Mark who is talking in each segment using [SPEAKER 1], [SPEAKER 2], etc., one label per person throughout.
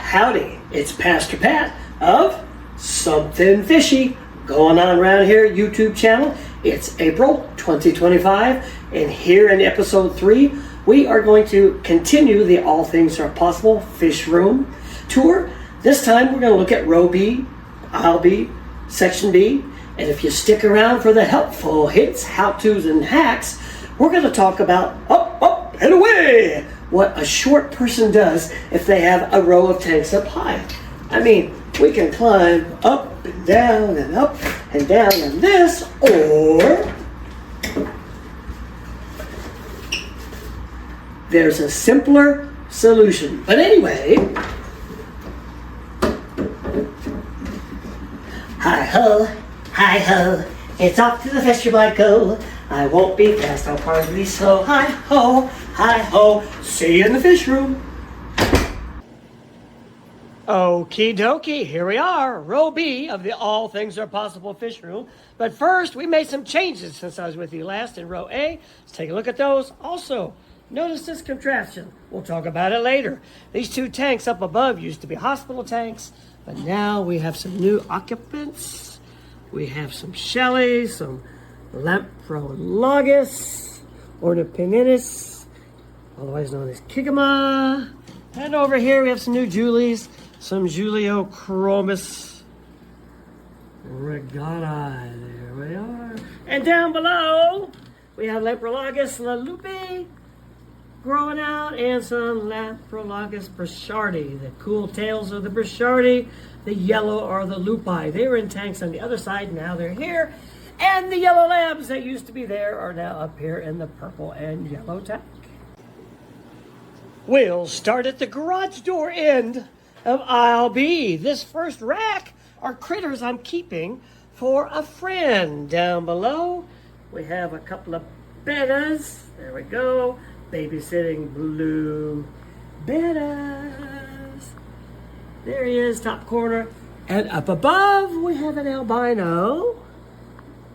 [SPEAKER 1] Howdy, it's Pastor Pat of Something Fishy going on around here YouTube channel. It's April 2025, and here in episode 3, we are going to continue the All Things Are Possible Fish Room tour. This time we're going to look at row B, aisle B, section B, and if you stick around for the helpful hints, how-tos, and hacks, we're going to talk about up, and away! What a short person does if they have a row of tanks up high. I mean, we can climb up and down and up and down in this, or there's a simpler solution. But anyway, hi-ho, it's off to the fish room I go. I won't be fast, I'll probably be slow. Hi-ho, see you in the fish room. Okie dokie, here we are, row B of the All Things Are Possible Fish Room. But first, we made some changes since I was with you last in row A. Let's take a look at those. Also, notice this contraption. We'll talk about it later. These two tanks up above used to be hospital tanks, but now we have some new occupants. We have some Shelleys, some Lamprologus, Ornipininis, otherwise known as Kigama. And over here we have some new Julies, some Juliochromis Regatta. There we are. And down below we have Lamprologus Lalupe growing out, and some Lamprologus Brichardi. The cool tails are the Brichardi, the yellow are the Lupi. They were in tanks on the other side, now they're here. And the yellow labs that used to be there are now up here in the purple and yellow tank. We'll start at the garage door end of aisle B. This first rack are critters I'm keeping for a friend. Down below, we have a couple of bettas. There we go. Babysitting blue bettas. There he is, top corner. And up above, we have an albino.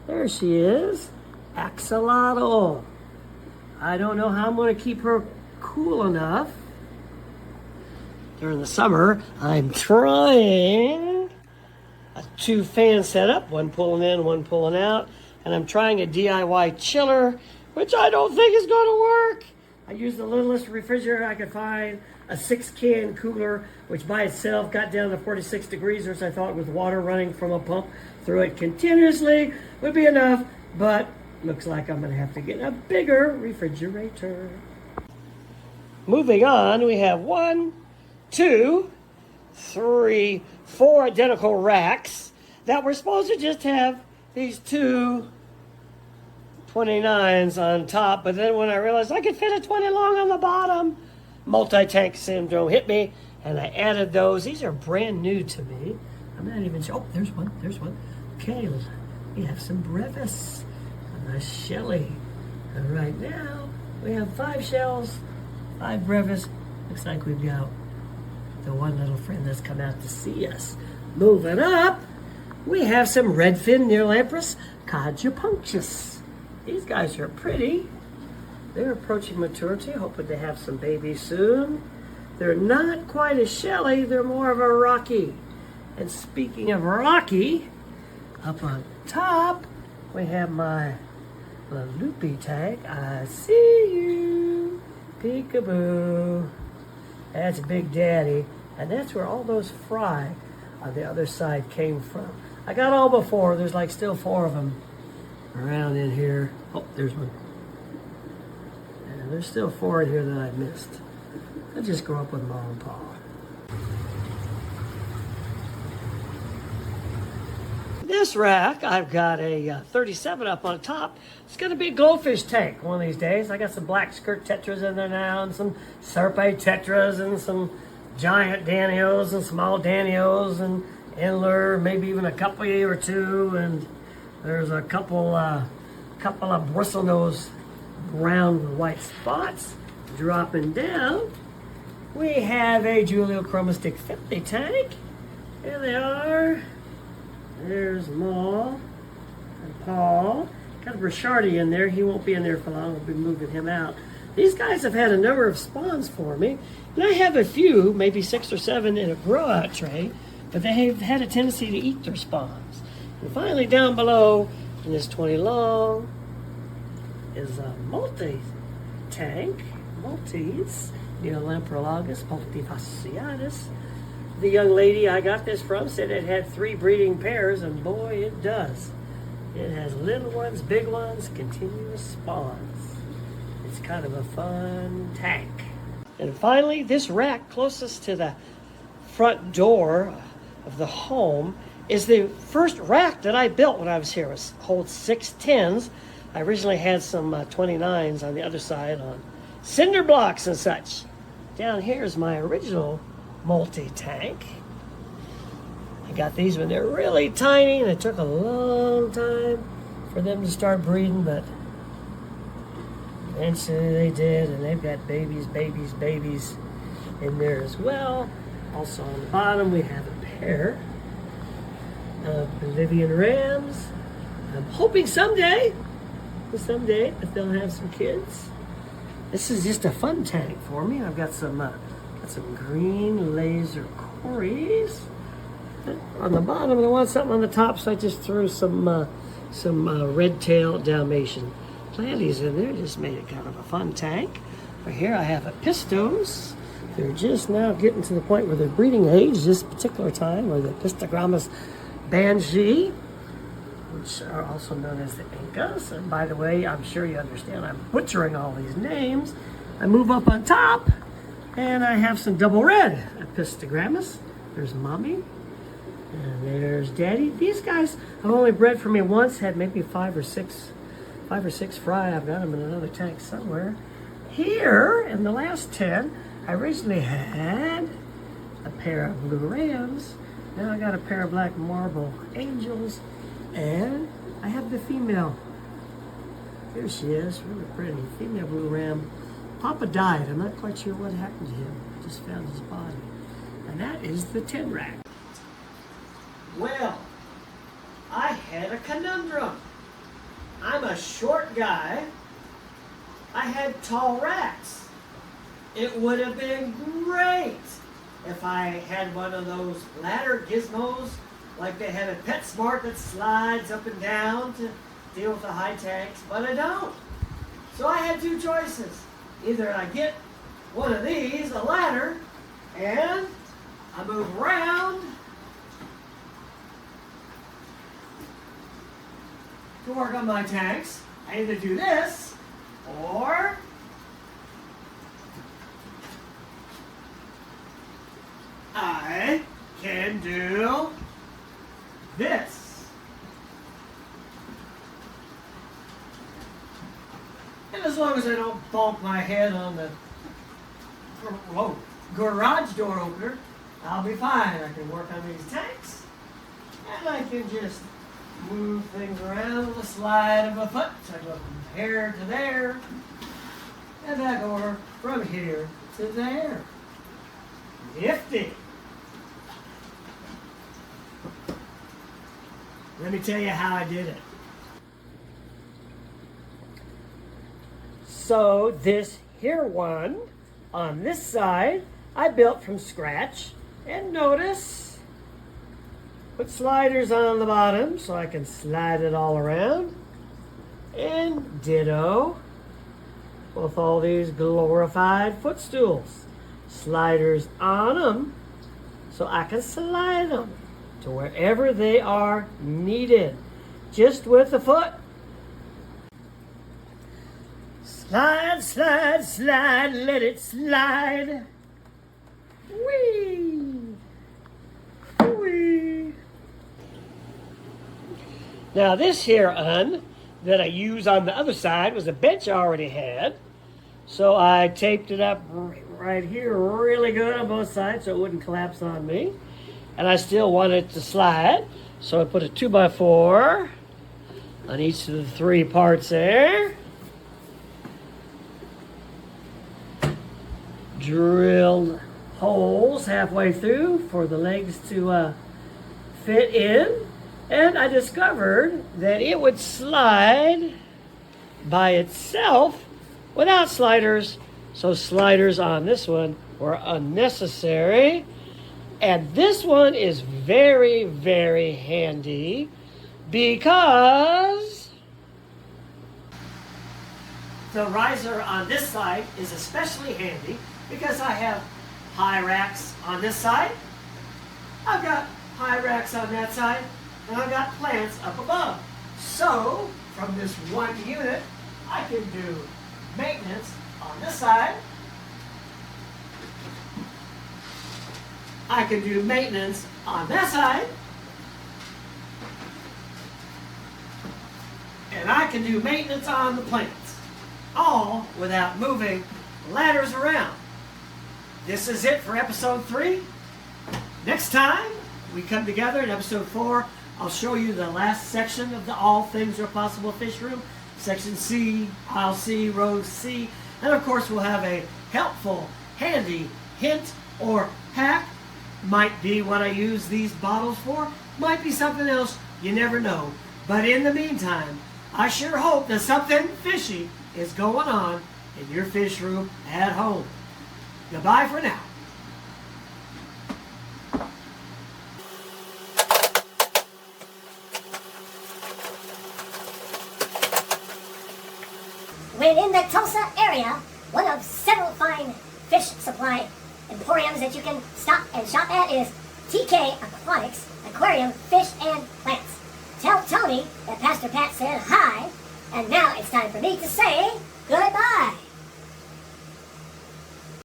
[SPEAKER 1] There she is, Axolotl. I don't know how I'm going to keep her cool enough during the summer. I'm trying a 2-fan setup, one pulling in, one pulling out, and I'm trying a DIY chiller, which I don't think is going to work. I used the littlest refrigerator I could find, a 6-can cooler, which by itself got down to 46 degrees, which I thought with water running from a pump through it continuously would be enough, but looks like I'm going to have to get a bigger refrigerator. Moving on, we have 1, 2, 3, 4 identical racks that were supposed to just have these two 29s on top, but then when I realized I could fit a 20 long on the bottom, multi-tank syndrome hit me, and I added those. These are brand new to me. I'm not even sure. Oh, there's one. Okay, we have some brevis, a nice Shelley. And right now, we have 5 shells, 5 brevis. Looks like we've got the one little friend that's come out to see us. Moving up, we have some redfin Nearlamprus Cajupunctus. These guys are pretty. They're approaching maturity, hoping to have some babies soon. They're not quite a Shelley, they're more of a Rocky. And speaking of Rocky, up on top, we have my Lalupe tank. I see you, peekaboo. That's Big Daddy, and that's where all those fry on the other side came from. I got all but 4, there's like still 4 of them around in here. Oh, there's one. And there's still 4 in here that I missed. I just grew up with Mom and Pa. This rack, I've got a 37 up on top. It's going to be a goldfish tank one of these days. I got some black skirt tetras in there now, and some Serpe tetras, and some giant danios, and small danios, and Endler, maybe even a couple or 2, and there's a couple of bristlenose brown with white spots. Dropping down, we have a Juliochromis Family tank. Here they are. There's Maul and Paul. Got a Brichardi in there. He won't be in there for long. We'll be moving him out. These guys have had a number of spawns for me, and I have a few, maybe 6 or 7 in a grow-out tray, but they have had a tendency to eat their spawns. And finally, down below, in this 20 long, is a multi-tank, Maltese, Neolamprologus multifasciatus. The young lady I got this from said it had 3 breeding pairs, and boy, it does. It has little ones, big ones, continuous spawns. It's kind of a fun tank. And finally, this rack closest to the front door of the home is the first rack that I built when I was here. It holds 6 10s. I originally had some 29s on the other side on cinder blocks and such. Down here is my original multi-tank. I got these when they're really tiny, and it took a long time for them to start breeding, but eventually they did, and they've got babies in there as well. Also on the bottom we have a pair of Bolivian rams. I'm hoping someday that they'll have some kids. This is just a fun tank for me. I've got some green laser cories on the bottom, and I want something on the top, so I just threw some red-tailed Dalmatian planties in there. Just made it kind of a fun tank. Right here I have a pistos. They're just now getting to the point where they're breeding age this particular time, or the Pistogrammus banshee, which are also known as the Incas. And by the way, I'm sure you understand I'm butchering all these names. I move up on top, and I have some double red Pistogrammus. There's mommy, and there's daddy. These guys have only bred for me once, had maybe five or six fry. I've got them in another tank somewhere. Here, in the last 10, I originally had a pair of blue rams. Now I got a pair of black marble angels, and I have the female. Here she is, really pretty. Female blue ram. Papa died. I'm not quite sure what happened to him. Just found his body. And that is the 10 rack. Well, I had a conundrum. I'm a short guy. I had tall racks. It would have been great if I had one of those ladder gizmos like they had at PetSmart that slides up and down to deal with the high tanks, but I don't. So I had 2 choices. Either I get one of these, a ladder, and I move around to work on my tanks. I either do this, or I can do this. And as long as I don't bonk my head on the garage door opener, I'll be fine. I can work on these tanks, and I can just move things around with a slide of a foot. So I go from here to there, and I go from here to there. Nifty. Let me tell you how I did it. So this here one on this side I built from scratch, and notice, put sliders on the bottom so I can slide it all around, and ditto with all these glorified footstools. Sliders on them so I can slide them to wherever they are needed, just with the foot. Slide, slide, slide, let it slide. Whee! Whee! Now this here that I use on the other side was a bench I already had. So I taped it up right here really good on both sides so it wouldn't collapse on me. And I still wanted it to slide. So I put a 2x4 on each of the 3 parts there. Drilled holes halfway through for the legs to fit in. And I discovered that it would slide by itself without sliders. So sliders on this one were unnecessary. And this one is very, very handy because the riser on this side is especially handy because I have high racks on this side. I've got high racks on that side, and I've got plants up above. So, from this one unit, I can do maintenance on this side. I can do maintenance on that side. And I can do maintenance on the plants. All without moving ladders around. This is it for episode 3. Next time we come together in episode 4, I'll show you the last section of the All Things Are Possible fish room. Section C, aisle C, row C. And of course we'll have a helpful, handy hint or hack. Might be what I use these bottles for. Might be something else. You never know. But in the meantime, I sure hope that something fishy is going on in your fish room at home. Goodbye for now.
[SPEAKER 2] Within the Tulsa area, one of several fine fish supply emporiums that you can stop and shop at is TK Aquatics, Aquarium, Fish, and Plants. Tell Tony that Pastor Pat said hi, and now it's time for me to say goodbye.